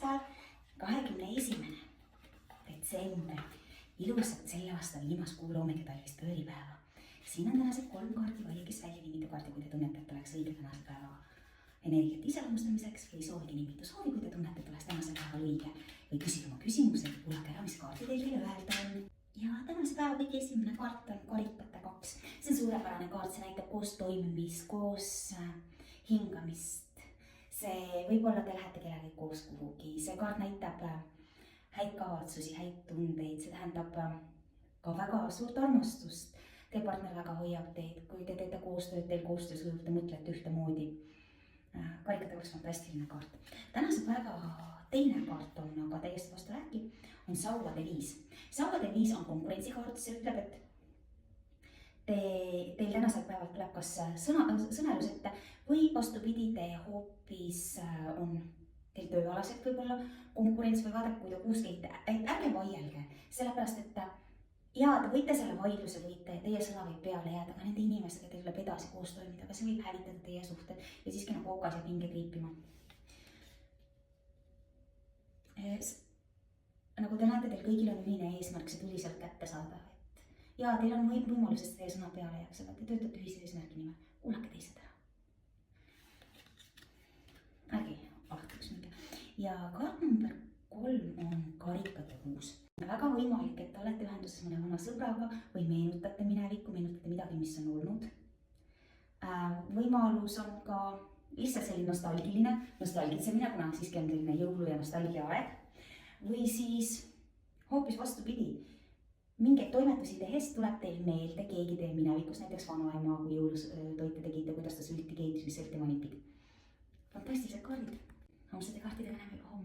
esmaspäev, 21. detsember. Ilusat selle aasta viimast kuu loomeketalvist pööripäeva. Siin on tänased 3 kaardi, valige välja nimitukaardi, kui te tunnete, et oleks õige tänase päeva energiat iseloomustamiseks või soovige nimitu soovi, kui te tunnete, et oleks tänase päeva õige või küsige oma küsimused, kuulake ära, mis kaardi teil teile öelda on. Ja tänase päeva kõige esimene kaart on karikate 2. See on suurepärane kaart, see näitab koos toimimist, koos hingamist. See võib-olla te lähete kellegagi koos kuhugi, see kaart näitab häid kavatsusi, häid tundeid, see tähendab ka väga suurt armastust. Teie partner väga hoiab teid, kui te teete koostööd, teil koostöös sujub, te mõtlete ühtemoodi. Karikate 2 fantastiline kaart. Tänase päeva teine kaart on aga täiesti vastu rääkiv, on Sauvade 5. Sauvade 5 on konkurentsikaart, see ütleb, et teil tänasel päeval tuleb kas sõnalus ette või vastupidi, te hoopis on teil tööalaselt võib-olla konkurents või vaadake, kui te kuus käite, ärge vaielge, sellepärast et jaa, te võite selle vaidluse, teie sõna võib peale jääda, aga nende inimestega teil tuleb edasi koos toimida, aga see võib hävitada teie suhted ja siiski nagu okas ja pinge kriipima. Nagu te näete, teil kõigil on ühine eesmärk see tuli sealt kätte saada. Jaa, teil on võimalus, et teie sõna peale jääks, aga te töötate ühise eesmärgi nimel. Kuulake teised ära. Ärge ahtuks mingi. Ja kaart number 3 on karikate 6. Väga võimalik, et te olete ühenduses mõne vana sõbraga või meenutate minevikku, meenutate midagi, mis on olnud. Võimalus on ka lihtsalt selline nostalgitsemine, kuna siiski on selline jõulu- ja nostalgia aeg. Või siis hoopis vastupidi, mingeid toimetusi tehes tuleb teil meelde keegi teie minevikus, näiteks vanaema, kui jõulutoite tegite, kuidas ta sülti keetis, mis olid tema nipid. Fantastilised kaardid. Homsete kaartidega näeme juba homme.